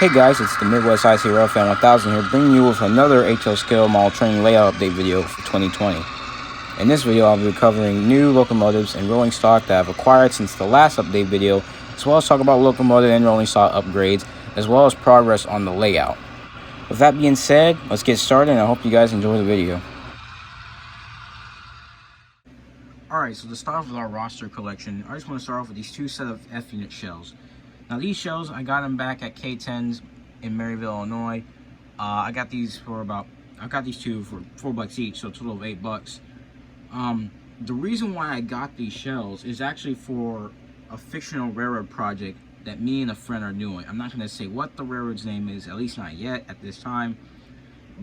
Hey guys, it's the Midwest IC Rail Fan 1000 here, bringing you with another HO scale model training layout update video for 2020. In this video, I'll be covering new locomotives and rolling stock that I've acquired since the last update video, as well as talk about locomotive and rolling stock upgrades, as well as progress on the layout. With that being said, let's get started, and I hope you guys enjoy the video. Alright, so to start off with our roster collection, I just want to start off with these two set of F-unit shells. Now these shells, I got them back at K10's in Maryville, Illinois. I got these two for $4 each, so a total of $8. The reason why I got these shells is actually for a fictional railroad project that me and a friend are doing. I'm not going to say what the railroad's name is, at least not yet at this time.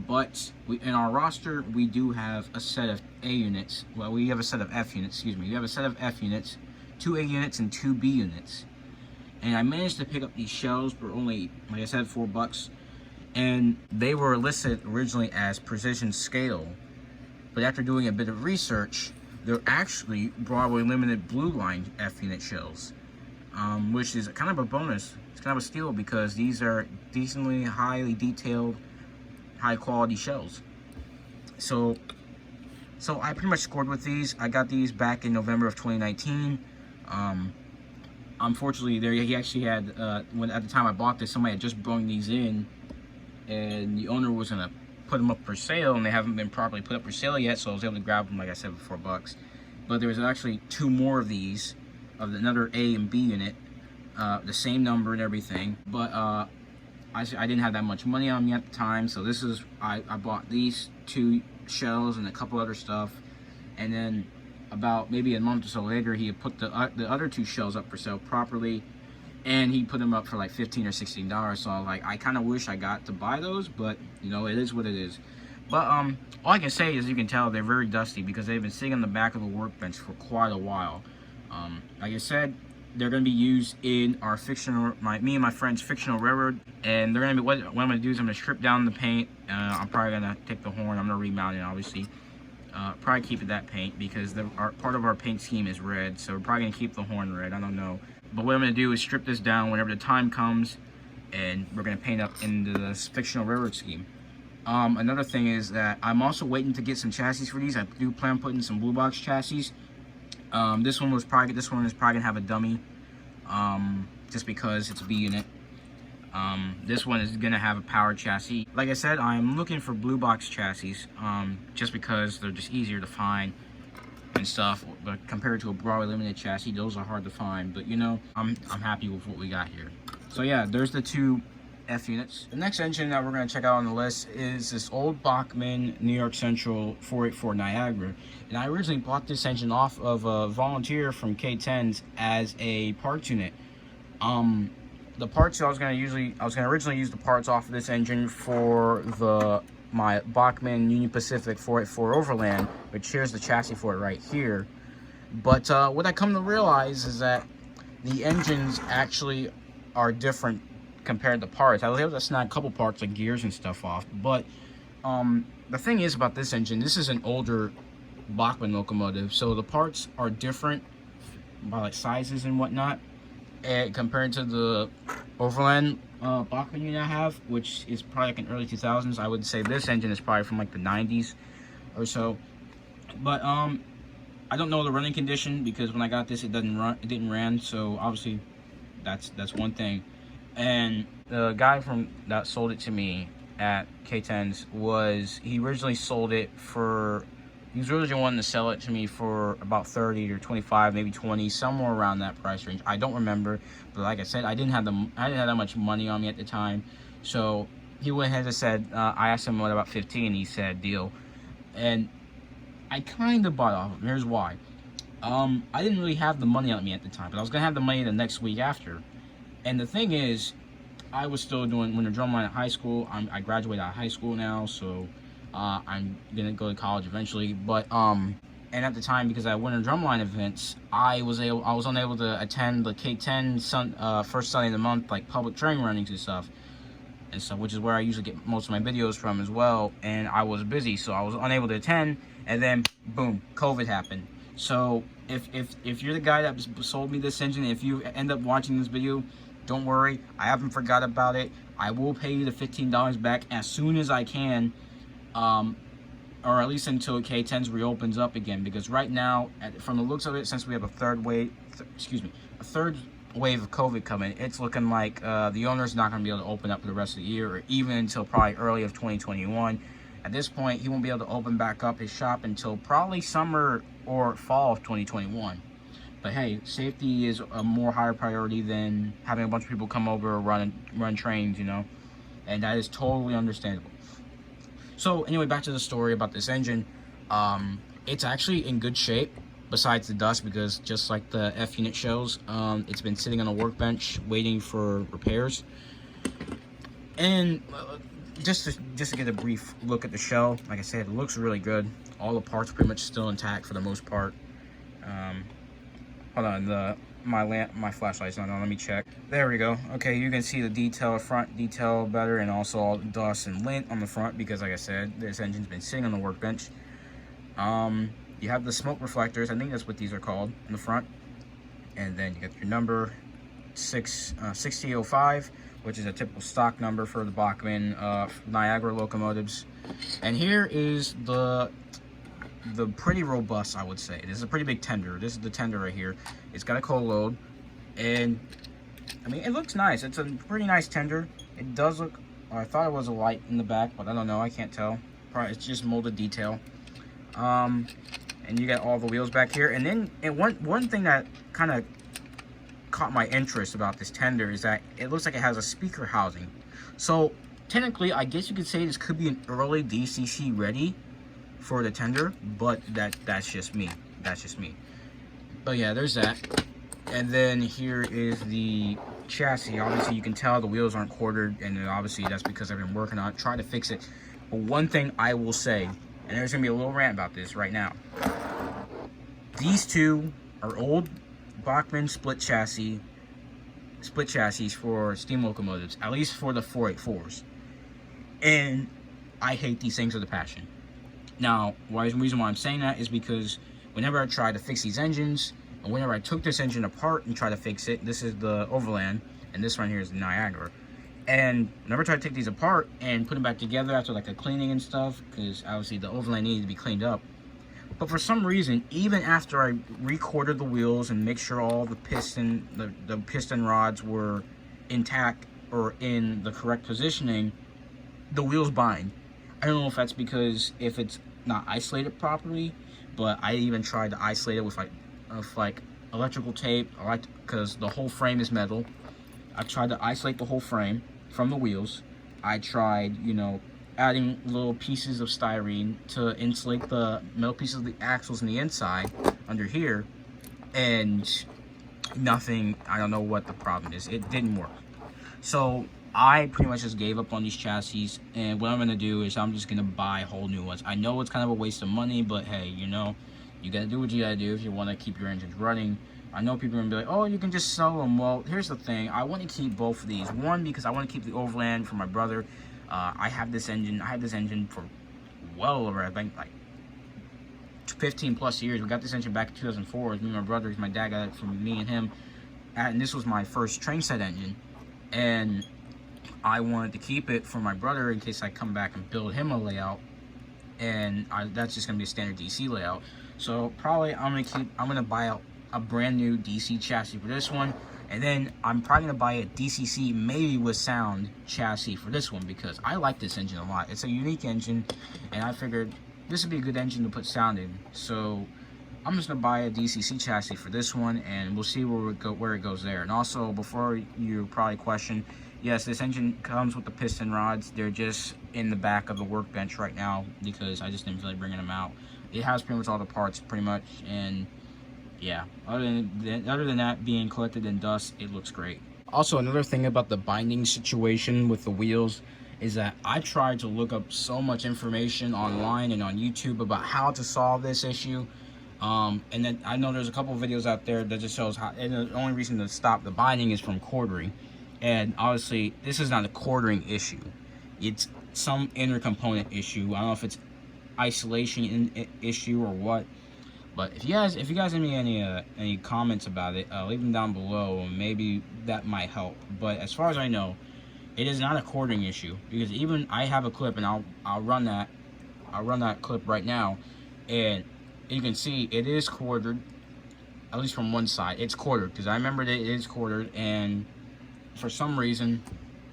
But in our roster, we do have a set of A units. Well, we have a set of F units, excuse me. We have a set of F units, 2 A units, and 2 B units. And I managed to pick up these shells for only, like I said, $4. And they were listed originally as precision scale. But after doing a bit of research, they're actually Broadway Limited Blue Line F unit shells. Which is kind of a bonus. It's kind of a steal because these are decently highly detailed, high quality shells. So I pretty much scored with these. I got these back in November of 2019. Unfortunately, he actually had when at the time I bought this, somebody had just brought these in, and the owner was gonna put them up for sale, and they haven't been properly put up for sale yet. So I was able to grab them, like I said, for $4. But there was actually 2 more of these, of another A and B unit, the same number and everything. But I didn't have that much money on me at the time, so this is I bought these 2 shells and a couple other stuff, and then about maybe a month or so later, he had put the other 2 shells up for sale properly, and he put them up for like $15 or $16. So I kind of wish I got to buy those, but you know, it is what it is. But all I can say is, you can tell they're very dusty because they've been sitting on the back of the workbench for quite a while. Like I said, they're going to be used in our me and my friend's fictional railroad, and they're going to be, what I'm going to do is I'm going to strip down the paint. I'm probably going to take the horn. I'm going to remount it, obviously. Probably keep it that paint because part of our paint scheme is red, so we're probably going to keep the horn red. I don't know. But what I'm going to do is strip this down whenever the time comes, and we're going to paint up into this fictional railroad scheme. Another thing is that I'm also waiting to get some chassis for these. I do plan on putting some blue box chassis. This one is probably going to have a dummy, just because it's a B unit. This one is going to have a powered chassis. Like I said, I'm looking for blue box chassis, just because they're just easier to find and stuff. But compared to a Broadway Limited chassis, those are hard to find. But you know, I'm happy with what we got here. So yeah, there's the 2 F units. The next engine that we're going to check out on the list is this old Bachmann New York Central 484 Niagara. And I originally bought this engine off of a volunteer from K10's as a parts unit. The parts I was going to originally use the parts off of this engine for my Bachmann Union Pacific 484 Overland, which here's the chassis for it right here. But what I come to realize is that the engines actually are different compared to parts. I was able to snag a couple parts like gears and stuff off, but the thing is about this engine, this is an older Bachmann locomotive, so the parts are different by like sizes and whatnot, and compared to the Overland Bachmann unit I have, which is probably like in early 2000s. I would say this engine is probably from like the 90s or so. But I don't know the running condition because when I got this, it didn't run. So obviously that's one thing. And the guy that sold it to me at K10's he originally sold it for, he was originally wanting to sell it to me for about 30 or 25, maybe 20, somewhere around that price range. I don't remember, but like I said, I didn't have that much money on me at the time. So he went ahead and said, I asked him what about 15, he said deal. And I kind of bought off of him. Here's why. I didn't really have the money on me at the time, but I was gonna have the money the next week after. And the thing is, I was still doing winter drumline at high school. I graduated out of high school now, so I'm gonna go to college eventually. But and at the time, because I had winter drumline events, I was unable to attend the K10 first Sunday of the month, like public training runnings and stuff, which is where I usually get most of my videos from as well. And I was busy, so I was unable to attend. And then boom, COVID happened. So if you're the guy that sold me this engine, if you end up watching this video, don't worry, I haven't forgot about it. I will pay you the $15 back as soon as I can, or at least until K10s reopens up again. Because right now, from the looks of it, since we have a third wave of COVID coming, it's looking like the owner's not going to be able to open up for the rest of the year, or even until probably early of 2021. At this point, he won't be able to open back up his shop until probably summer or fall of 2021. But hey, safety is a more higher priority than having a bunch of people come over or run trains, you know, and that is totally understandable. So anyway, back to the story about this engine. It's actually in good shape, besides the dust, because just like the F unit shows, it's been sitting on a workbench waiting for repairs. And just to get a brief look at the shell, like I said, it looks really good. All the parts are pretty much still intact for the most part. Hold on, my flashlight's not on. Let me check. There we go. Okay, you can see the detail, front detail better, and also all the dust and lint on the front, because like I said, this engine's been sitting on the workbench. You have the smoke reflectors, I think that's what these are called, in the front. And then you got your number 6005, which is a typical stock number for the Bachmann Niagara locomotives. And here is the pretty robust, I would say. This is a pretty big tender. This is the tender right here. It's got a cold load, and I mean, it looks nice. It's a pretty nice tender. It does look, I thought it was a light in the back, but I don't know, I can't tell. Probably it's just molded detail. And you got all the wheels back here. And then one thing that kind of caught my interest about this tender is that it looks like it has a speaker housing. So technically, I guess you could say this could be an early DCC ready for the tender, but that's just me. That's just me. But yeah, there's that. And then here is the chassis. Obviously, you can tell the wheels aren't quartered, and obviously that's because I've been working on it, trying to fix it. But one thing I will say, and there's gonna be a little rant about this right now. These two are old Bachmann split chassis for steam locomotives, at least for the 484s. And I hate these things with a passion. Now, the reason why I'm saying that is because whenever I try to fix these engines, and whenever I took this engine apart and try to fix it, this is the Overland, and this one here is the Niagara. And whenever I try to take these apart and put them back together after like a cleaning and stuff, because obviously the Overland needed to be cleaned up. But for some reason, even after I recorded the wheels and make sure all the piston rods were intact or in the correct positioning, the wheels bind. I don't know if that's because if it's not isolated properly, but I even tried to isolate it with like electrical tape, because the whole frame is metal. I tried to isolate the whole frame from the wheels. I tried, you know, adding little pieces of styrene to insulate the metal pieces of the axles on the inside under here, and nothing. I don't know what the problem is. It didn't work. So I pretty much just gave up on these chassis, and what I'm gonna do is I'm just gonna buy whole new ones. I know it's kind of a waste of money, but hey, you know, you gotta do what you gotta do if you want to keep your engines running. I know people are gonna be like, oh, you can just sell them. Well, here's the thing, I want to keep both of these. One, because I want to keep the Overland for my brother. I have this engine for well over, I think, like 15 plus years. We got this engine back in 2004. It was me and my brother. My dad got it from me and him, and this was my first train set engine, and I wanted to keep it for my brother in case I come back and build him a layout, and that's just gonna be a standard DC layout. So probably I'm gonna buy out a brand new DC chassis for this one, and then I'm probably gonna buy a DCC maybe with sound chassis for this one, because I like this engine a lot. It's a unique engine, and I figured this would be a good engine to put sound in. So I'm just gonna buy a DCC chassis for this one, and we'll see where it goes there. And also, before you probably question, yes, this engine comes with the piston rods. They're just in the back of the workbench right now because I just didn't feel like bringing them out. It has pretty much all the parts, pretty much, and yeah, other than that being collected in dust, it looks great. Also, another thing about the binding situation with the wheels is that I tried to look up so much information online and on YouTube about how to solve this issue. And then I know there's a couple of videos out there that just shows how, and the only reason to stop the binding is from quartering. And obviously, this is not a quartering issue. It's some inner component issue. I don't know if it's isolation issue or what. But if you guys have any comments about it, leave them down below. Maybe that might help. But as far as I know, It is not a quartering issue, because even I have a clip, and I'll run that clip right now, and you can see it is quartered, at least from one side. It's quartered, because I remember that it is quartered, and for some reason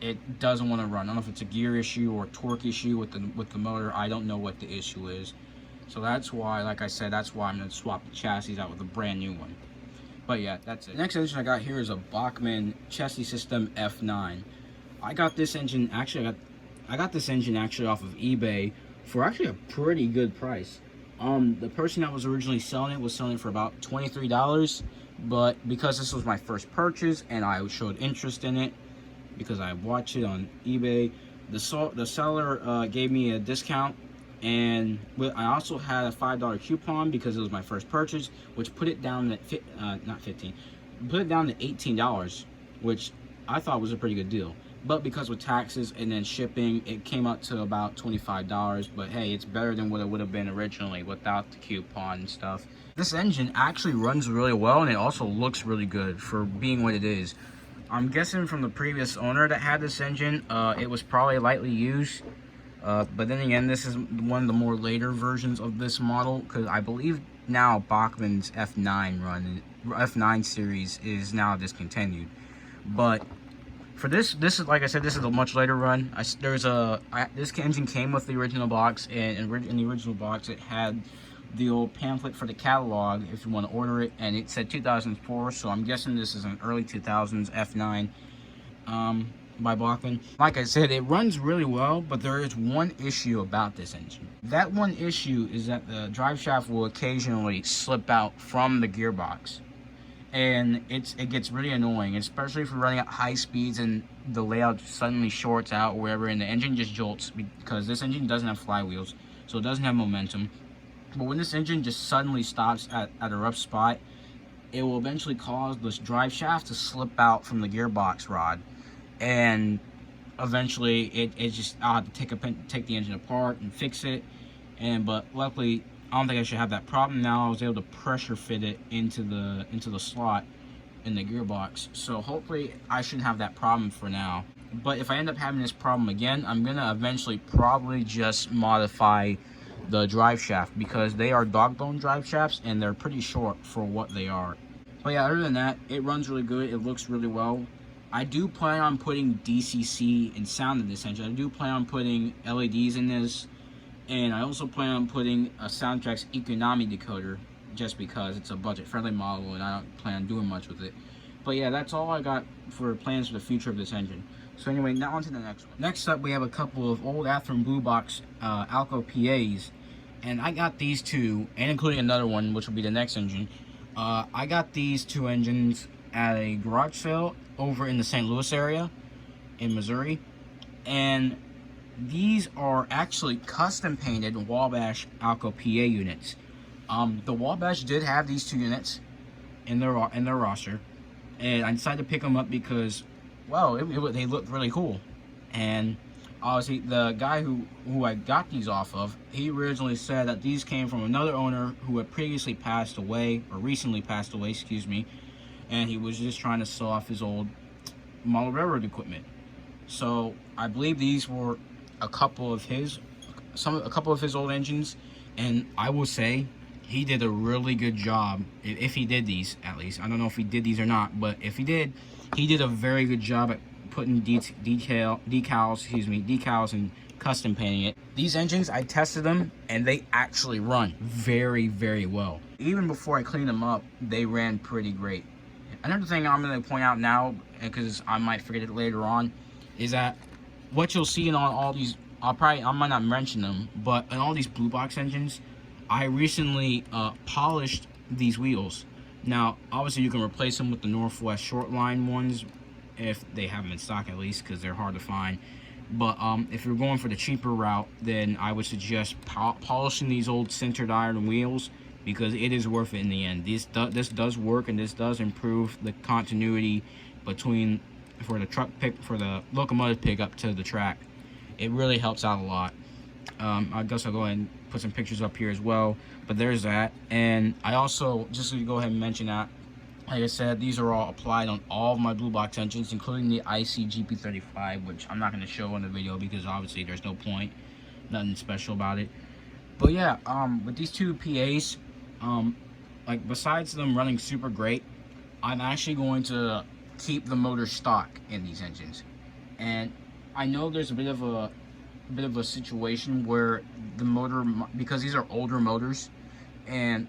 it doesn't want to run. I don't know if it's a gear issue or a torque issue with the motor. I don't know what the issue is. So that's why, like I said, that's why I'm going to swap the chassis out with a brand new one. But yeah, that's it. The next engine I got here is a Bachmann Chassis System F9. I got this engine, actually, I got this engine actually off of eBay for actually a pretty good price. The person that was originally selling it was selling it for about $23, but because this was my first purchase and I showed interest in it because I watched it on eBay, the seller gave me a discount, and I also had a $5 coupon because it was my first purchase, which put it down to put it down to $18, which I thought was a pretty good deal. But because with taxes and then shipping, it came up to about $25. But hey, it's better than what it would have been originally without the coupon and stuff. This engine actually runs really well, and it also looks really good for being what it is. I'm guessing from the previous owner that had this engine, it was probably lightly used. But then again, this is one of the more later versions of this model, because I believe now Bachmann's F9 series is now discontinued. But for this is, like I said, this is a much later run. This engine came with the original box, and in the original box it had the old pamphlet for the catalog if you want to order it, and it said 2004, so I'm guessing this is an early 2000s F9 by Bachmann. Like I said, it runs really well, but there is one issue about this engine. That one issue is that the drive shaft will occasionally slip out from the gearbox, and it gets really annoying, especially if you're running at high speeds and the layout suddenly shorts out or wherever, and the engine just jolts, because this engine doesn't have flywheels, so it doesn't have momentum. But when this engine just suddenly stops at a rough spot, it will eventually cause this drive shaft to slip out from the gearbox rod, and eventually it just, I'll have to take the engine apart and fix it. But luckily, I don't think I should have that problem now. I was able to pressure fit it into the slot in the gearbox, so hopefully I shouldn't have that problem for now. But if I end up having this problem again, I'm gonna eventually probably just modify the drive shaft, because they are dog bone drive shafts and they're pretty short for what they are. But yeah, other than that, it runs really good. It looks really well. I do plan on putting DCC and sound in this engine. I do plan on putting LEDs in this, and I also plan on putting a Soundtrack's Economy decoder, just because it's a budget-friendly model and I don't plan on doing much with it. But yeah, that's all I got for plans for the future of this engine. So anyway, now on to the next one. Next up, we have a couple of old Athearn Blue Box Alco PAs, and I got these two, and including another one, which will be the next engine. I got these two engines at a garage sale over in the St. Louis area in Missouri, and these are actually custom painted Wabash Alco PA units. The Wabash did have these two units in their roster, and I decided to pick them up because, well, they looked really cool. And obviously the guy who I got these off of, he originally said that these came from another owner who had previously passed away, or recently passed away, excuse me, and he was just trying to sell off his old model railroad equipment. So I believe these were a couple of his old engines, and I will say he did a really good job. If he did these, at least, I don't know if he did these or not, but if he did a very good job at putting decals and custom painting it. These engines, I tested them and they actually run very, very well. Even before I cleaned them up, they ran pretty great. Another thing I'm going to point out now, because I might forget it later on, is that what you'll see in all these, I might not mention them, but in all these Blue Box engines, I recently polished these wheels. Now, obviously you can replace them with the Northwest short line ones, if they have them in stock at least, because they're hard to find. But if you're going for the cheaper route, then I would suggest polishing these old sintered iron wheels, because it is worth it in the end. This does work, and this does improve the continuity between for the locomotive pickup to the track. It really helps out a lot. I guess I'll go ahead and put some pictures up here as well, but there's that. And I also, just to go ahead and mention that, Like I said, these are all applied on all of my blue box engines, including the IC-GP35, which I'm not going to show in the video because obviously there's no point, nothing special about it. But yeah, with these two PAs, like besides them running super great, I'm actually going to keep the motor stock in these engines. And I know there's a bit of a situation where the motor, because these are older motors, and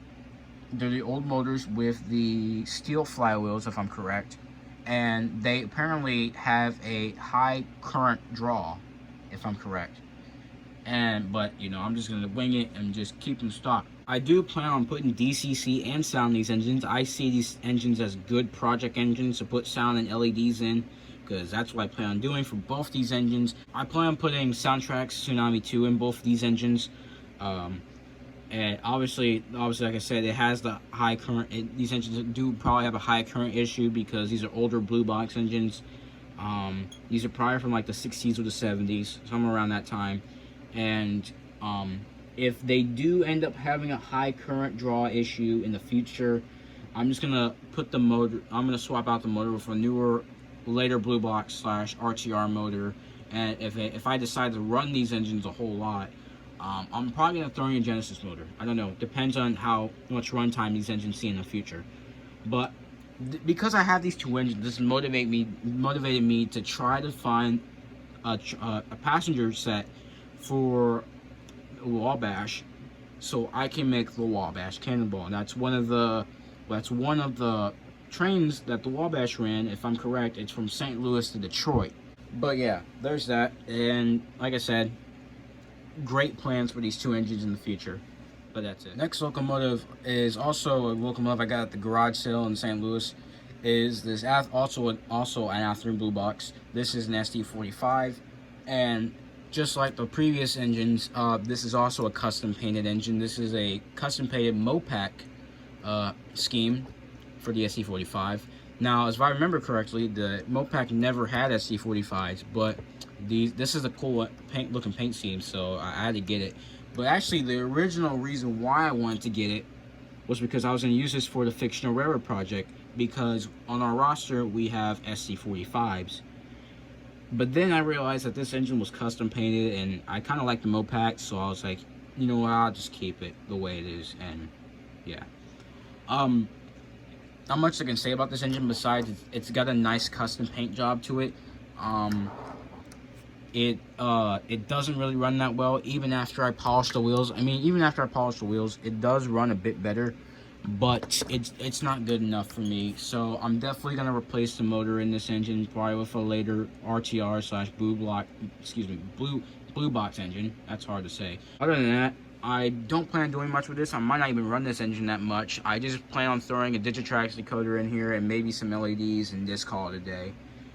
they're the old motors with the steel flywheels, if I'm correct, and they apparently have a high current draw, if I'm correct. But you know, I'm just gonna wing it and just keep them stock. I do plan on putting DCC and sound in these engines. I see these engines as good project engines to put sound and LEDs in, because that's what I plan on doing for both these engines. I plan on putting Soundtrack's Tsunami 2 in both of these engines. And obviously, like I said, it has the high current. These engines do probably have a high current issue because these are older blue box engines. These are probably from like the 60s or the 70s, somewhere around that time. And if they do end up having a high current draw issue in the future, I'm just gonna put the motor. I'm gonna swap out the motor with a newer, later blue box / RTR motor. And if I decide to run these engines a whole lot, I'm probably gonna throw in a Genesis motor. I don't know. Depends on how much runtime these engines see in the future. But because I have these two engines, this motivated me to try to find a passenger set for Wabash, so I can make the Wabash Cannonball. And that's one of the trains that the Wabash ran. If I'm correct, it's from St. Louis to Detroit. But yeah, there's that. And like I said, great plans for these two engines in the future. But that's it. Next locomotive is also a locomotive I got at the garage sale in St. Louis. Is this also an Athearn blue box? This is an SD45, and just like the previous engines, this is also a custom painted engine. This is a custom painted Mopac scheme for the SD45. Now, if I remember correctly, the Mopac never had SD45s, but this is a cool looking paint scheme, so I had to get it. But actually, the original reason why I wanted to get it was because I was going to use this for the fictional railroad project, because on our roster we have SD45s. But then I realized that this engine was custom painted, and I kind of like the Mopac, so I was like, you know what, I'll just keep it the way it is. And yeah, not much I can say about this engine besides it's got a nice custom paint job to it. It doesn't really run that well even after I polish the wheels. I mean, even after I polish the wheels, it does run a bit better, but it's not good enough for me. So I'm definitely gonna replace the motor in this engine, probably with a later RTR / blue box engine. That's hard to say. Other than that, I don't plan on doing much with this. I might not even run this engine that much. I just plan on throwing a Digitrax decoder in here and maybe some LEDs and just call it a day.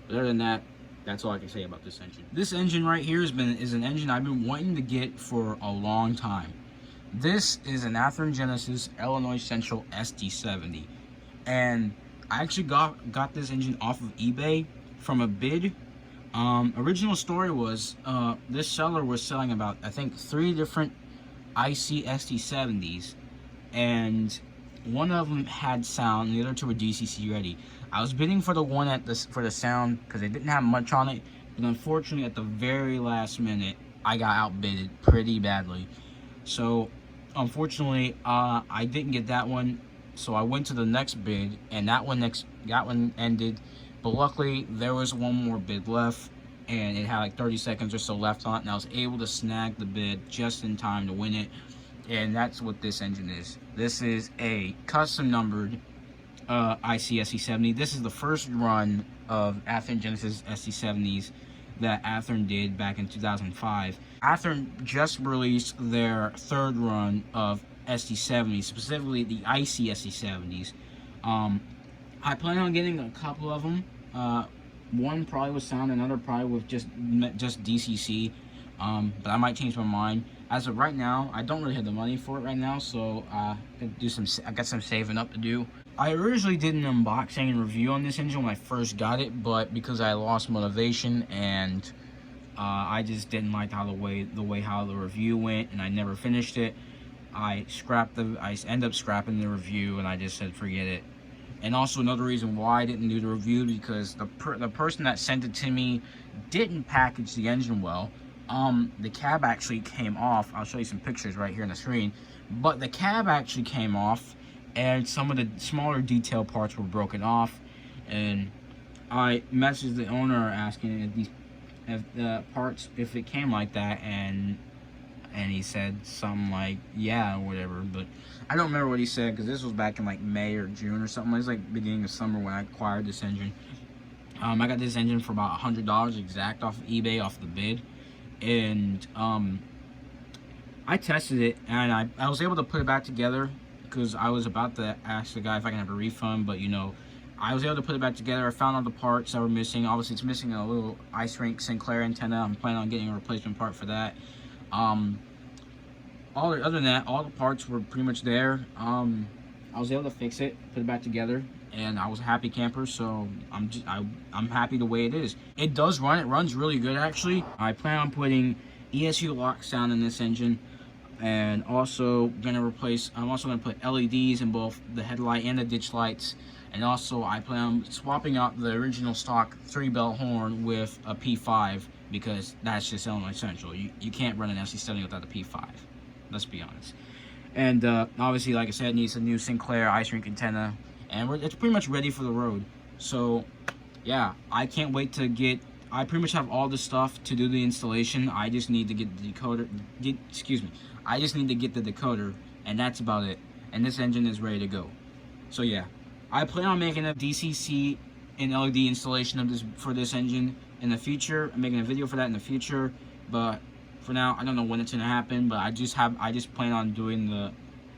But other than that, that's all I can say about this engine. This engine right here is an engine I've been wanting to get for a long time. This is an Athearn Genesis Illinois Central SD70, and I actually got this engine off of eBay from a bid. Original story was this seller was selling about, I think, 3 different IC SD70s, and one of them had sound, and the other 2 were DCC ready. I was bidding for the one for the sound because it didn't have much on it, but unfortunately at the very last minute I got outbidded pretty badly. So unfortunately I didn't get that one, so I went to the next bid, and that one ended. But luckily there was one more bid left, and it had like 30 seconds or so left on it, and I was able to snag the bid just in time to win it. And that's what this engine is. This is a custom numbered IC SD70. This is the first run of Athearn Genesis SD70s that Athearn did back in 2005. Athearn just released their 3rd run of SD70s, specifically the IC SD70s. I plan on getting a couple of them. One probably with sound, another probably with just DCC. But I might change my mind. As of right now, I don't really have the money for it right now, so I got some saving up to do. I originally did an unboxing and review on this engine when I first got it, but because I lost motivation and I just didn't like how the way how the review went, and I never finished it, I ended up scrapping the review, and I just said forget it. And also another reason why I didn't do the review, because the person that sent it to me didn't package the engine well. The cab actually came off. I'll show you some pictures right here on the screen. But the cab actually came off, and some of the smaller detail parts were broken off. And I messaged the owner asking if the parts, if it came like that, and he said something like, yeah, or whatever. But I don't remember what he said, because this was back in like May or June or something. It was like beginning of summer when I acquired this engine. I got this engine for about $100 exact off of eBay, off the bid. And I tested it, and I was able to put it back together, because I was about to ask the guy if I can have a refund, but you know, I was able to put it back together. I found all the parts that were missing. Obviously, it's missing a little ice rink Sinclair antenna. I'm planning on getting a replacement part for that. Other than that, all the parts were pretty much there. I was able to fix it, put it back together, and I was a happy camper. So I'm happy the way it is. It does run. It runs really good, actually. I plan on putting ESU lock sound in this engine, and also I'm also gonna put LEDs in both the headlight and the ditch lights. And also I plan on swapping out the original stock 3-bell horn with a P5, because that's just Illinois Central. You can't run an FC70 without a P5. Let's be honest. And obviously, like I said, it needs a new Sinclair ice rink antenna, and it's pretty much ready for the road. So yeah, I can't wait to get. I pretty much have all the stuff to do the installation. I just need to get the decoder. I just need to get the decoder, and that's about it. And this engine is ready to go. So yeah, I plan on making a DCC and LED installation of this for this engine in the future. I'm making a video for that in the future, but for now, I don't know when it's gonna happen. But I just plan on doing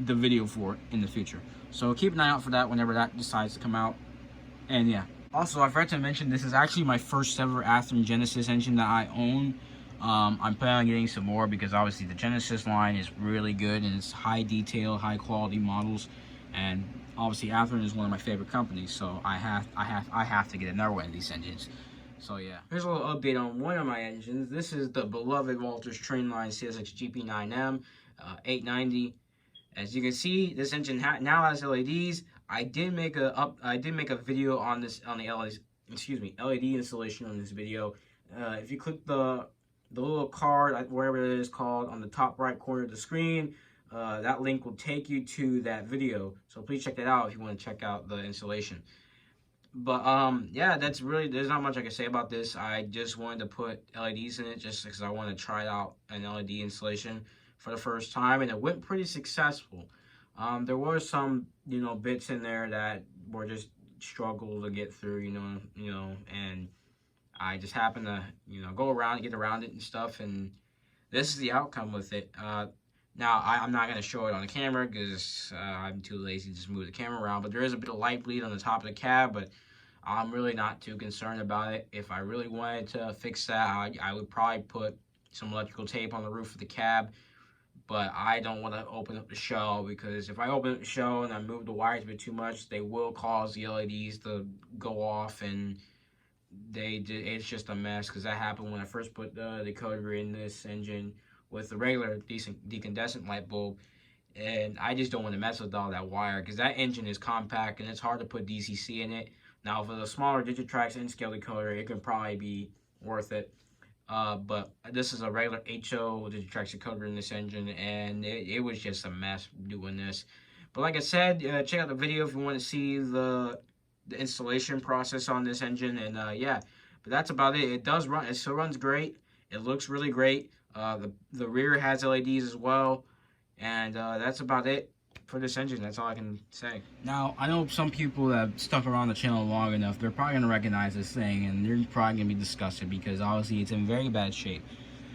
the video for it in the future. So keep an eye out for that whenever that decides to come out. And yeah. Also, I forgot to mention, this is actually my first ever Athearn Genesis engine that I own. I'm planning on getting some more, because obviously the Genesis line is really good, and it's high detail, high quality models. And obviously Athearn is one of my favorite companies, so I have to get another one of these engines. So yeah, here's a little update on one of my engines. This is the beloved Walters Trainline CSX GP9M 890. As you can see, this engine now has LEDs. I did make a video on this, on the LED installation on this video. If you click the little card, wherever it is called, on the top right corner of the screen, that link will take you to that video. So please check that out if you want to check out the installation. But yeah, that's really, there's not much I can say about this. I just wanted to put LEDs in it just because I want to try out an LED installation for the first time, and it went pretty successful. There were some, you know, bits in there that were just struggle to get through, you know, and I just happened to, you know, go around and get around it and stuff, and this is the outcome with it. Now, I'm not going to show it on the camera because I'm too lazy to just move the camera around, but there is a bit of light bleed on the top of the cab, but I'm really not too concerned about it. If I really wanted to fix that, I would probably put some electrical tape on the roof of the cab, but I don't want to open up the shell, because if I open up the shell and I move the wires a bit too much, they will cause the LEDs to go off, and it's just a mess, because that happened when I first put the decoder in this engine with the regular decandescent light bulb, and I just don't want to mess with all that wire, because that engine is compact and it's hard to put DCC in it. Now for the smaller Digitrax N-scale decoder, it can probably be worth it, but this is a regular HO Digitrax decoder in this engine, and it was just a mess doing this. But like I said, check out the video if you want to see the installation process on this engine. And yeah, but that's about it. It does run, it still runs great, it looks really great. The rear has LEDs as well, and that's about it for this engine. That's all I can say. Now, I know some people that have stuck around the channel long enough, they're probably gonna recognize this thing, and they're probably gonna be disgusted, because obviously it's in very bad shape.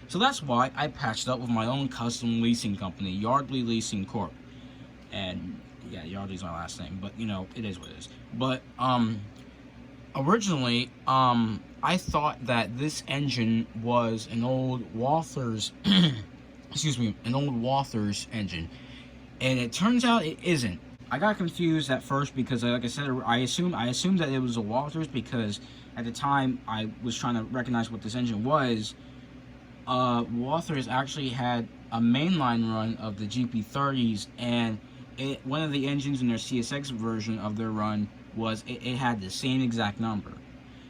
So that's why I patched up with my own custom leasing company, Yardley Leasing Corp. And yeah, Yardley's my last name, but you know, it is what it is. But originally, I thought that this engine was an old Walters, an old Walters engine, and it turns out it isn't. I got confused at first, because like I said, I assumed that it was a Walters, because at the time I was trying to recognize what this engine was. Walters actually had a mainline run of the GP30s, and one of the engines in their CSX version of their run was it had the same exact number.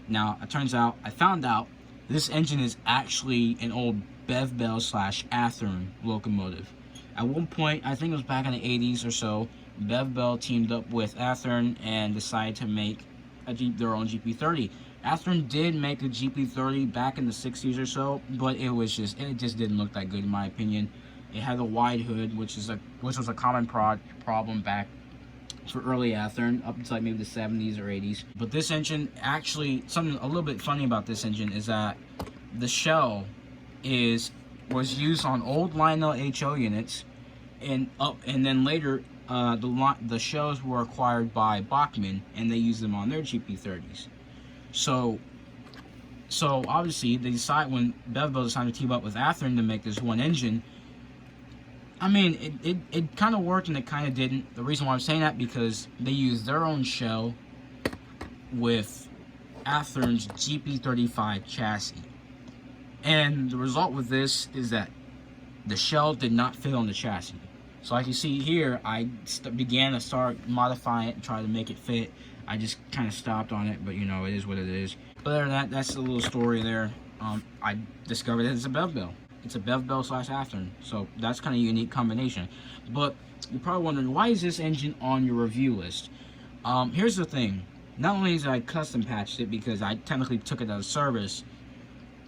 Now, it turns out, I found out this engine is actually an old Bev Bell / Athearn locomotive. At one point, I think it was back in the 80s or so, Bev Bell teamed up with Athearn and decided to make their own GP30. Athearn did make a GP30 back in the 60s or so, but it just didn't look that good in my opinion. It had a wide hood, which was a common problem back for early Athearn, up until like maybe the 70s or 80s. But this engine, actually, something a little bit funny about this engine is that the shell was used on old Lionel HO units, and then later the shells were acquired by Bachmann, and they used them on their GP30s. So obviously they decide, when Bev Bell decided to team up with Athearn to make this one engine. I mean, it kind of worked and it kind of didn't. The reason why I'm saying that, because they used their own shell with Athearn's GP35 chassis. And the result with this is that the shell did not fit on the chassis. So like you see here, I began to start modifying it and try to make it fit. I just kind of stopped on it, but you know, it is what it is. But other than that, that's a little story there. I discovered that it's a Bev Bell. It's a Bev Bell / Athearn, so that's kind of a unique combination. But you're probably wondering, why is this engine on your review list? Here's the thing. Not only is I custom patched it because I technically took it out of service,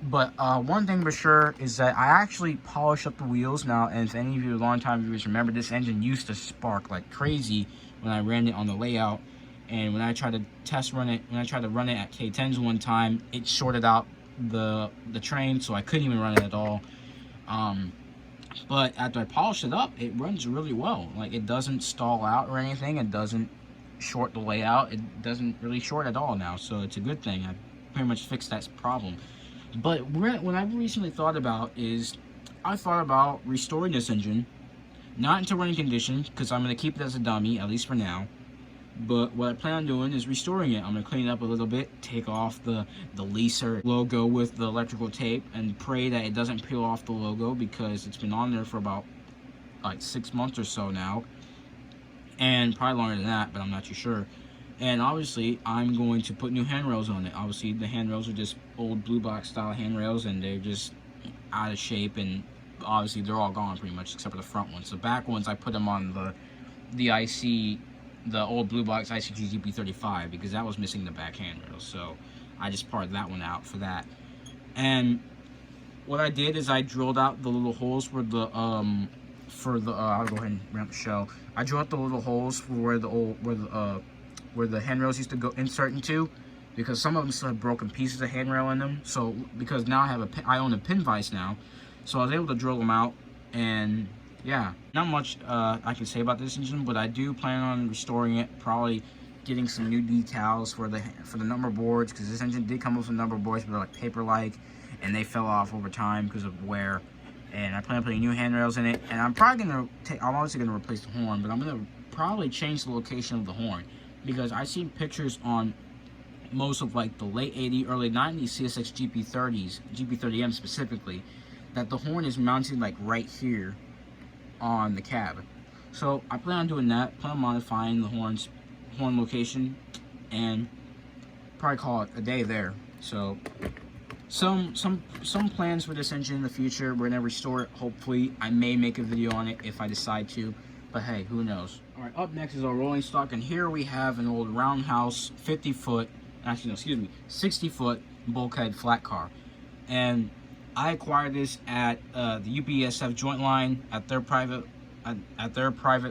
but one thing for sure is that I actually polished up the wheels. Now, and if any of you long-time viewers remember, this engine used to spark like crazy when I ran it on the layout. And when I tried to run it at K10s one time, it shorted out the train, so I couldn't even run it at all. But after I polish it up, it runs really well. Like, it doesn't stall out or anything. It doesn't short the layout. It doesn't really short at all now, so it's a good thing. I pretty much fixed that problem. But what I've recently thought about is, I thought about restoring this engine, not into running condition, because I'm going to keep it as a dummy, at least for now. But what I plan on doing is restoring it. I'm going to clean it up a little bit, take off the leaser logo with the electrical tape, and pray that it doesn't peel off the logo, because it's been on there for about like 6 months or so now. And probably longer than that, but I'm not too sure. And obviously, I'm going to put new handrails on it. Obviously, the handrails are just old blue box style handrails, and they're just out of shape, and obviously they're all gone pretty much, except for the front ones. The back ones, I put them on the old blue box ICG GP35, because that was missing the back handrail, so I just parted that one out for that. And what I did is I drilled out the little holes for the I'll go ahead and ramp the shell. I drilled out the little holes for where the handrails used to go insert into, because some of them still have broken pieces of handrail in them. So because now I own a pin vise now, so I was able to drill them out. And yeah, not much I can say about this engine, but I do plan on restoring it, probably getting some new decals for the number boards, because this engine did come with some number boards, but they're like paper-like, and they fell off over time because of wear. And I plan on putting new handrails in it, and I'm obviously gonna replace the horn, but I'm gonna probably change the location of the horn, because I see pictures on most of like the late 80s, early 90s CSX GP30s, GP30M specifically, that the horn is mounted like right here on the cab. So I plan on doing that, plan on modifying the horn location, and probably call it a day there. So some plans for this engine in the future. We're gonna restore it, hopefully. I may make a video on it if I decide to, but hey, who knows. All right, up next is our rolling stock, and here we have an old roundhouse 50-foot, actually no, excuse me, 60-foot bulkhead flat car. And I acquired this at the UPSF joint line at their private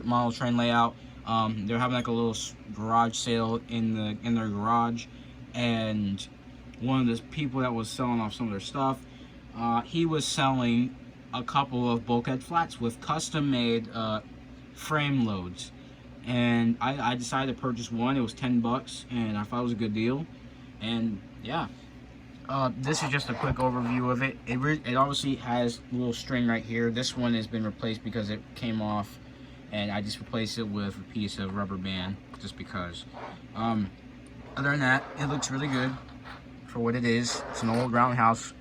model train layout. They're having like a little garage sale in their garage, and one of the people that was selling off some of their stuff, he was selling a couple of bulkhead flats with custom-made frame loads, and I decided to purchase one. It was $10, and I thought it was a good deal. And yeah. This is just a quick overview of it. It obviously has a little string right here. This one has been replaced because it came off, and I just replaced it with a piece of rubber band just because. Other than that, it looks really good for what it is. It's an old roundhouse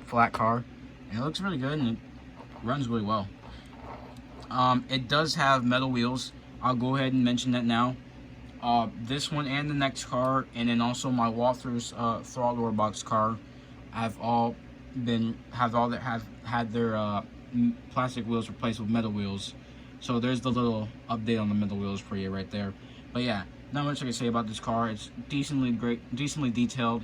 flat car, and it looks really good, and it runs really well. It does have metal wheels. I'll go ahead and mention that now. This one and the next car, and then also my walkthroughs throttle door box car, have all have had their plastic wheels replaced with metal wheels. So there's the little update on the metal wheels for you right there. But yeah, not much I can say about this car. It's decently detailed,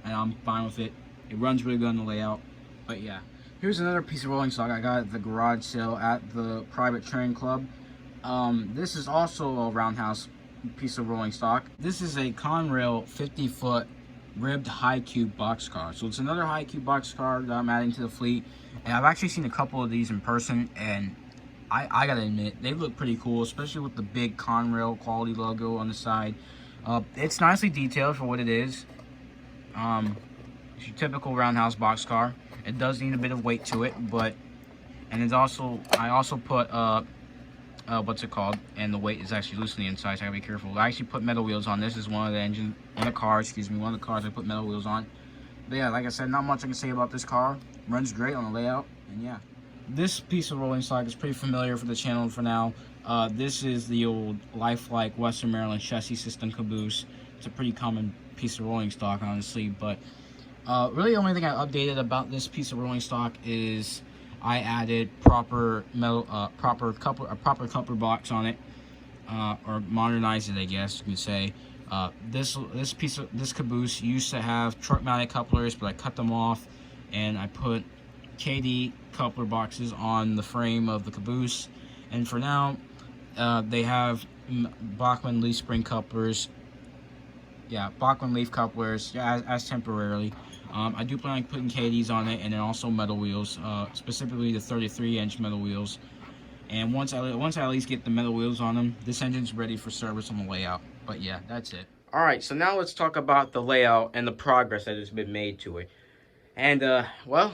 and I'm fine with it. It runs really good on the layout. But yeah, here's another piece of rolling stock I got at the garage sale at the private train club. This is also a roundhouse piece of rolling stock. This is a Conrail 50-foot ribbed high cube boxcar. So it's another high cube boxcar that I'm adding to the fleet. And I've actually seen a couple of these in person, and I gotta admit, they look pretty cool, especially with the big Conrail quality logo on the side. It's nicely detailed for what it is. It's your typical roundhouse boxcar. It does need a bit of weight to it, but, and it's also, I also put what's it called, and the weight is actually loose on the inside, so I gotta be careful. I actually put metal wheels on. This is one of the cars I put metal wheels on. But yeah, like I said, not much I can say about this car. Runs great on the layout, and yeah. This piece of rolling stock is pretty familiar for the channel for now. This is the old lifelike Western Maryland chassis system caboose. It's a pretty common piece of rolling stock, honestly, but really the only thing I updated about this piece of rolling stock is I added proper coupler box on it, or modernized it, I guess you could say. This caboose used to have truck mounted couplers, but I cut them off and I put KD coupler boxes on the frame of the caboose. And for now, they have Bachmann leaf spring couplers. Yeah, Bachmann leaf couplers, yeah, as temporarily. I do plan on putting KDs on it, and then also metal wheels, specifically the 33-inch metal wheels. And once I at least get the metal wheels on them, this engine's ready for service on the layout. But yeah, that's it. All right, so now let's talk about the layout and the progress that has been made to it. And well,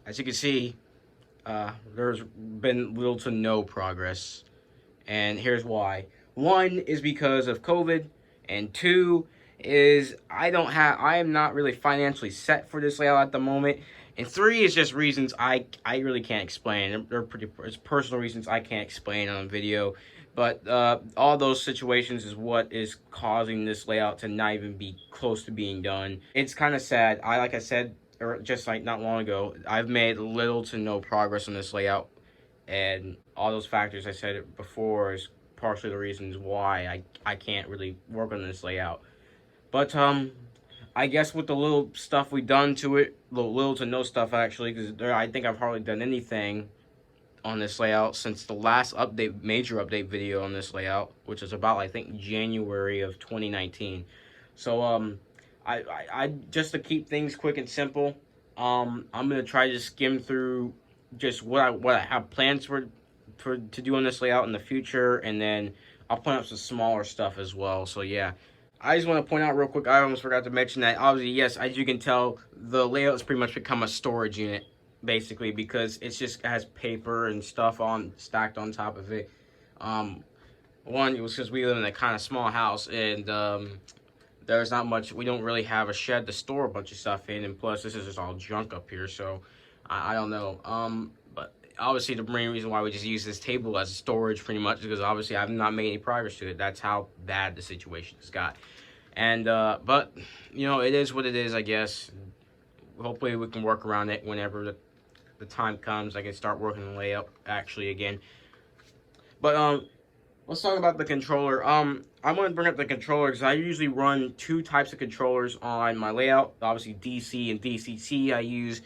as you can see, there's been little to no progress, and here's why. One is because of COVID, and two is I am not really financially set for this layout at the moment, and three is just reasons I really can't explain. It's personal reasons I can't explain on video, but all those situations is what is causing this layout to not even be close to being done. It's kind of sad. Like I said, or just like not long ago, I've made little to no progress on this layout, and all those factors I said before is partially the reasons why I can't really work on this layout. But I guess with the little stuff we done to it, little to no stuff actually, because I think I've hardly done anything on this layout since the last major update video on this layout, which is about I think January of 2019. So I just to keep things quick and simple, I'm gonna try to skim through just what I have plans to do on this layout in the future, and then I'll point out some smaller stuff as well. So yeah, I just want to point out real quick, I almost forgot to mention that obviously, yes, as you can tell, the layout has pretty much become a storage unit basically, because it's just has paper and stuff stacked on top of it. One, it was because we live in a kind of small house, and there's not much, we don't really have a shed to store a bunch of stuff in, and plus this is just all junk up here, so I don't know. But obviously the main reason why we just use this table as storage pretty much is because obviously I've not made any progress to it. That's how bad the situation has got. And but you know, it is what it is, I guess. Hopefully we can work around it whenever the time comes. I can start working the layout actually again. But let's talk about the controller. I'm going to bring up the controller because I usually run two types of controllers on my layout. Obviously DC and DCC.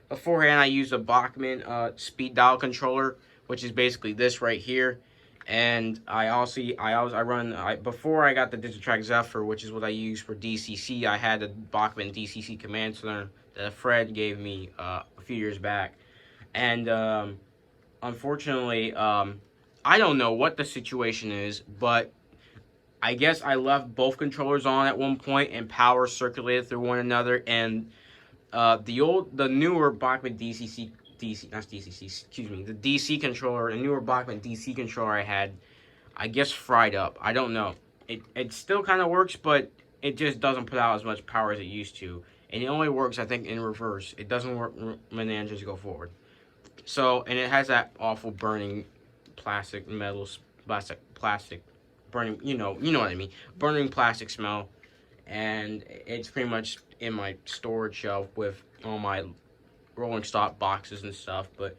Beforehand I used a Bachmann speed dial controller, which is basically this right here. And before I got the Digitrack Zephyr, which is what I use for DCC, I had the Bachmann DCC command center that Fred gave me a few years back. And unfortunately, I don't know what the situation is, but I guess I left both controllers on at one point and power circulated through one another, and the newer Bachmann the DC controller, the newer Bachmann DC controller I had, I guess fried up. I don't know. It still kind of works, but it just doesn't put out as much power as it used to. And it only works, I think, in reverse. It doesn't work when the engines go forward. So, and it has that awful burning plastic burning, you know what I mean, burning plastic smell. And it's pretty much in my storage shelf with all my rolling stock boxes and stuff. But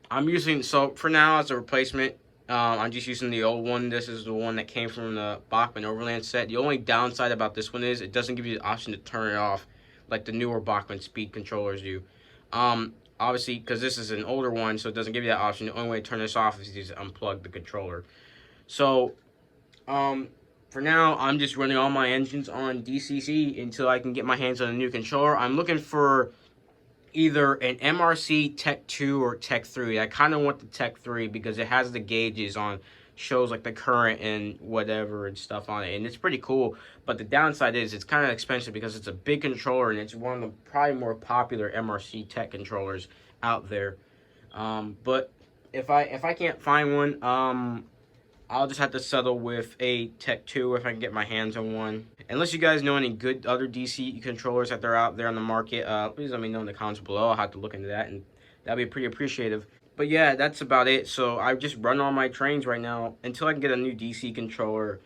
I'm using, so for now as a replacement, I'm just using the old one. This is the one that came from the Bachmann Overland set. The only downside about this one is it doesn't give you the option to turn it off like the newer Bachmann speed controllers do. Obviously, because this is an older one, so it doesn't give you that option. The only way to turn this off is to just unplug the controller. So, for now, I'm just running all my engines on DCC until I can get my hands on a new controller. I'm looking for either an MRC Tech 2 or Tech 3. I kind of want the Tech 3 because it has the gauges on, shows like the current and whatever and stuff on it, and it's pretty cool. But the downside is it's kind of expensive because it's a big controller and it's one of the probably more popular MRC Tech controllers out there. But if I can't find one, I'll just have to settle with a Tech 2 if I can get my hands on one. Unless you guys know any good other DC controllers that are out there on the market, please let me know in the comments below. I'll have to look into that, and that'd be pretty appreciative. But yeah, that's about it. So I just run all my trains right now until I can get a new DC controller.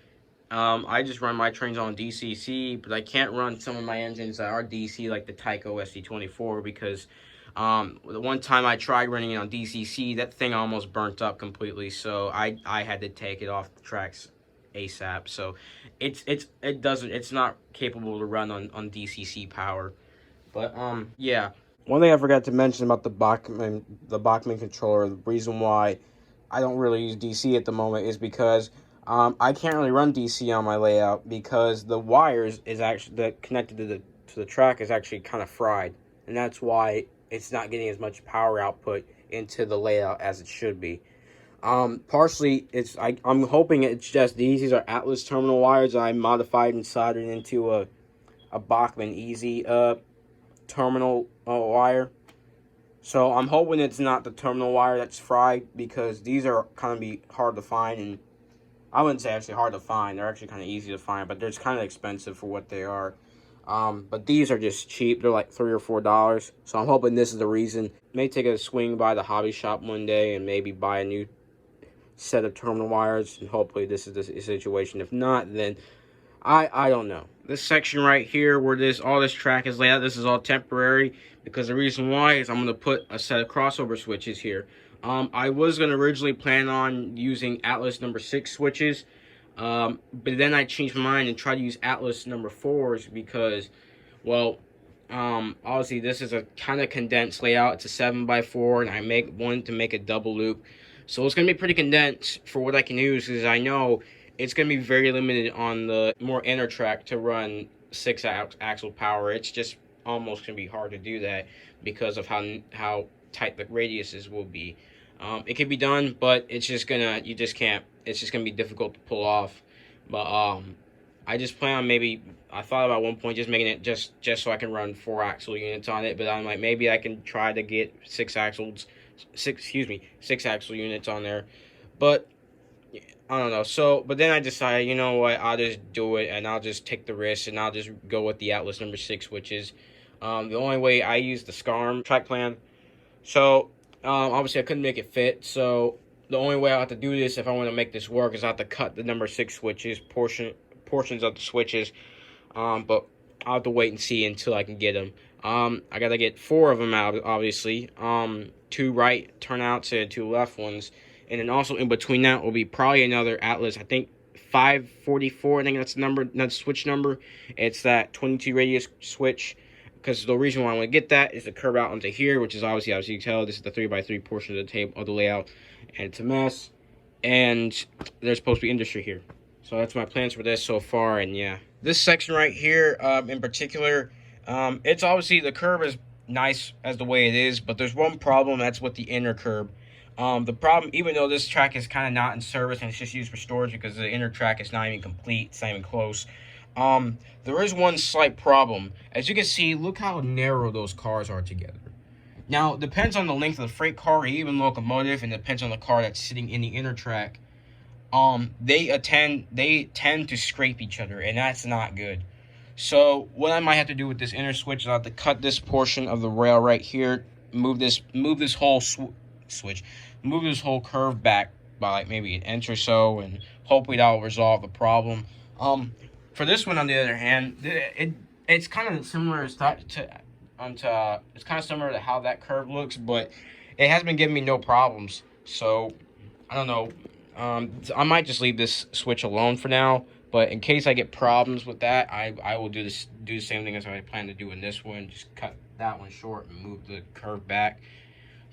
I just run my trains on DCC, but I can't run some of my engines that are DC, like the Tyco SC24, because the one time I tried running it on DCC, that thing almost burnt up completely, so I had to take it off the tracks ASAP. So it's not capable to run on DCC power. But yeah. One thing I forgot to mention about the Bachmann controller, the reason why I don't really use DC at the moment is because I can't really run DC on my layout because the wires is actually that connected to the track is actually kind of fried, and that's why it's not getting as much power output into the layout as it should be. Partially, I'm hoping it's just these are Atlas terminal wires I modified and soldered into a Bachmann Easy terminal wire. So I'm hoping it's not the terminal wire that's fried, because these are kind of be hard to find, and I wouldn't say actually hard to find. They're actually kind of easy to find, but they're kind of expensive for what they are. But these are just cheap. They're like $3 or $4. So I'm hoping this is the reason. May take a swing by the hobby shop one day and maybe buy a new set of terminal wires, and hopefully this is the situation. If not, then I don't know. This section right here where all this track is laid out, this is all temporary, because the reason why is I'm going to put a set of crossover switches here. I was going to originally plan on using Atlas number 6 switches, but then I changed my mind and tried to use Atlas number 4s because, well, obviously this is a kind of condensed layout. It's a 7x4, and I wanted to make a double loop. So it's going to be pretty condensed for what I can use, because I know it's going to be very limited on the more inner track to run 6-axle power. It's just almost going to be hard to do that because of how tight the radiuses will be. It can be done, but it's just you just can't. It's just going to be difficult to pull off. But I just plan on I thought about one point just making it just so I can run 4-axle units on it. But I'm like, maybe I can try to get 6-axle units on there. But I don't know. So, but then I decided, you know what, I'll just do it, and I'll just take the risk, and I'll just go with the Atlas number 6 switches. The only way I use the SCARM track plan. So, obviously I couldn't make it fit. So, the only way I have to do this if I want to make this work is I have to cut the number 6 switches, portions of the switches. But I'll have to wait and see until I can get them. I got to get 4 of them out, obviously. 2 right turnouts and 2 left ones. And then also in between that will be probably another Atlas, I think 544, I think that's the number, that's switch number. It's that 22 radius switch, because the reason why I want to get that is to curve out onto here, which is obviously, as you can tell, this is the 3x3 portion of the table, of the layout, and it's a mess. And there's supposed to be industry here. So that's my plans for this so far, and yeah. This section right here, in particular, it's obviously, the curb is nice as the way it is, but there's one problem, that's with the inner curb. The problem, even though this track is kind of not in service and it's just used for storage because the inner track is not even complete, it's not even close, there is one slight problem. As you can see, look how narrow those cars are together. Now, it depends on the length of the freight car or even locomotive, and depends on the car that's sitting in the inner track. They tend to scrape each other, and that's not good. So what I might have to do with this inner switch is I have to cut this portion of the rail right here, move this whole move this whole curve back by like maybe an inch or so, and hopefully that will resolve the problem. For this one, on the other hand, it's kind of similar as it's kind of similar to how that curve looks, but it has been giving me no problems. So I don't know. I might just leave this switch alone for now. But in case I get problems with that, I will do the same thing as I plan to do in this one. Just cut that one short and move the curve back.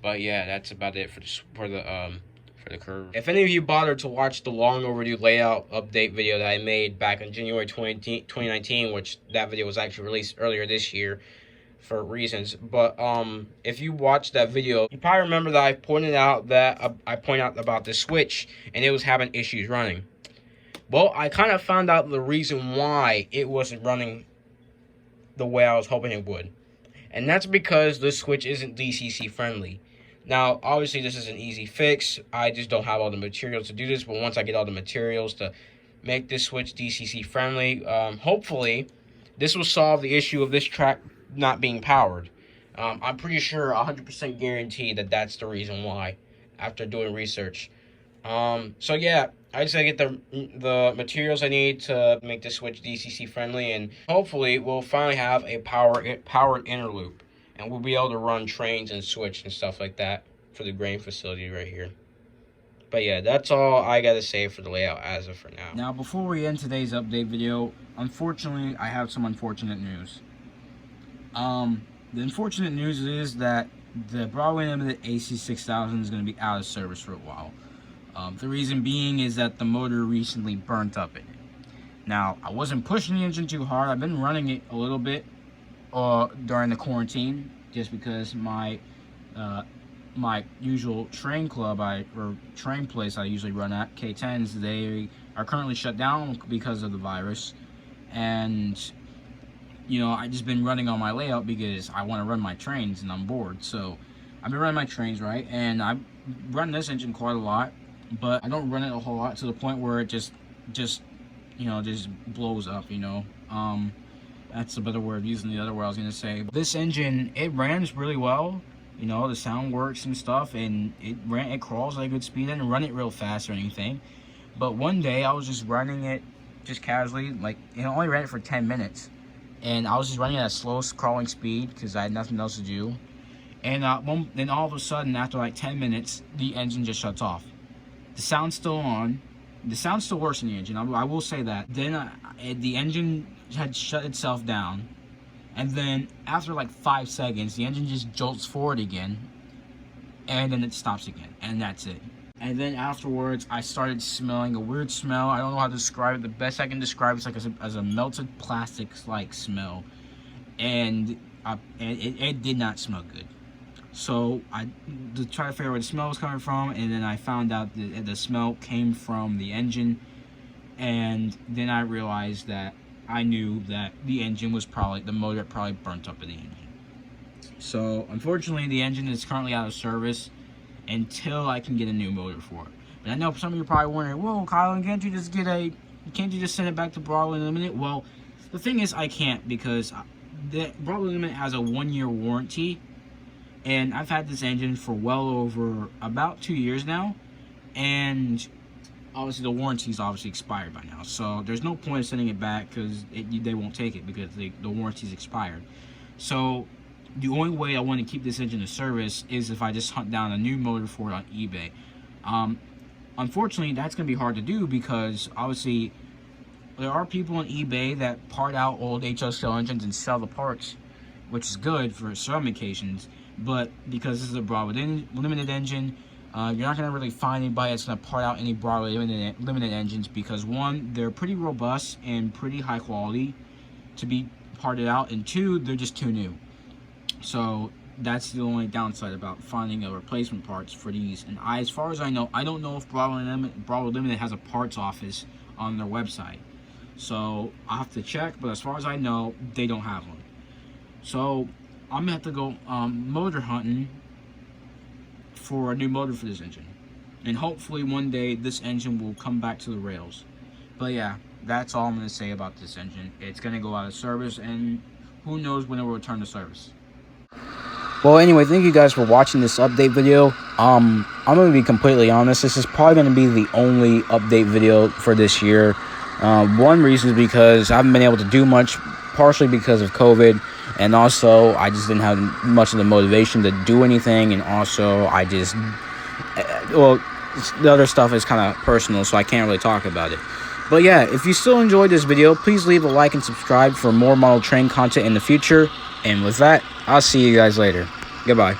But yeah, that's about it for the curve. If any of you bothered to watch the long overdue layout update video that I made back in January 2019, which that video was actually released earlier this year for reasons, but if you watched that video, you probably remember that I pointed out about the switch and it was having issues running. Well, I kind of found out the reason why it wasn't running the way I was hoping it would. And that's because this switch isn't DCC friendly. Now, obviously, this is an easy fix. I just don't have all the materials to do this. But once I get all the materials to make this switch DCC friendly, hopefully, this will solve the issue of this track not being powered. I'm pretty sure, 100% guarantee that that's the reason why, after doing research. So yeah, I just gotta get the materials I need to make this switch DCC friendly, and hopefully we'll finally have a powered inner loop, and we'll be able to run trains and switch and stuff like that for the grain facility right here. But yeah, that's all I gotta say for the layout as of for now. Now, before we end today's update video, unfortunately, I have some unfortunate news. The unfortunate news is that the Broadway Limited AC6000 is going to be out of service for a while. The reason being is that the motor recently burnt up in it. Now, I wasn't pushing the engine too hard. I've been running it a little bit during the quarantine, just because my usual train club or train place I usually run at, K10s, they are currently shut down because of the virus. And you know, I just been running on my layout because I want to run my trains and I'm bored. So I've been running my trains, right? And I run this engine quite a lot, but I don't run it a whole lot to the point where it just blows up, you know. That's a better word of using the other word I was gonna say. This engine, it runs really well. You know, the sound works and stuff, and it crawls at a good speed. I didn't run it real fast or anything. But one day I was just running it just casually, like, it only ran it for 10 minutes. And I was just running at a slow crawling speed because I had nothing else to do. And then all of a sudden, after like 10 minutes, the engine just shuts off. The sound's still on. The sound still works in the engine, I will say that. Then the engine had shut itself down. And then after like 5 seconds, the engine just jolts forward again. And then it stops again. And that's it. And then afterwards, I started smelling a weird smell. I don't know how to describe it. The best I can describe it is like as a melted plastic-like smell. And it did not smell good. So I tried to figure out where the smell was coming from, and then I found out that the smell came from the engine. And then I realized that I knew that the motor probably burnt up in the engine. So unfortunately, the engine is currently out of service until I can get a new motor for it. But I know some of you are probably wondering, whoa, Kyle, can't you just send it back to Broadway Limited? Well, the thing is, I can't, because the Broadway Limited has a 1-year warranty, and I've had this engine for well over about 2 years now, and obviously the warranty's obviously expired by now, so there's no point in sending it back because they won't take it because the warranty's expired. So the only way I want to keep this engine in service is if I just hunt down a new motor for it on eBay. Unfortunately, that's going to be hard to do because obviously there are people on eBay that part out old HSL engines and sell the parts, which is good for some occasions. But because this is a Broadway Limited engine, you're not going to really find anybody that's going to part out any Broadway Limited engines because, one, they're pretty robust and pretty high quality to be parted out, and two, they're just too new. So that's the only downside about finding a replacement parts for these. And as far as I know, I don't know if Broadway Limited has a parts office on their website. So I'll have to check, but as far as I know, they don't have one. So I'm gonna have to go motor hunting for a new motor for this engine. And hopefully one day this engine will come back to the rails. But yeah, that's all I'm gonna say about this engine. It's gonna go out of service, and who knows when it will return to service. Well, anyway, thank you guys for watching this update video. I'm going to be completely honest. This is probably going to be the only update video for this year. One reason is because I haven't been able to do much, partially because of COVID, and also I just didn't have much of the motivation to do anything, and also I just, well, the other stuff is kind of personal, so I can't really talk about it. But yeah, if you still enjoyed this video, please leave a like and subscribe for more model train content in the future. And with that, I'll see you guys later. Goodbye.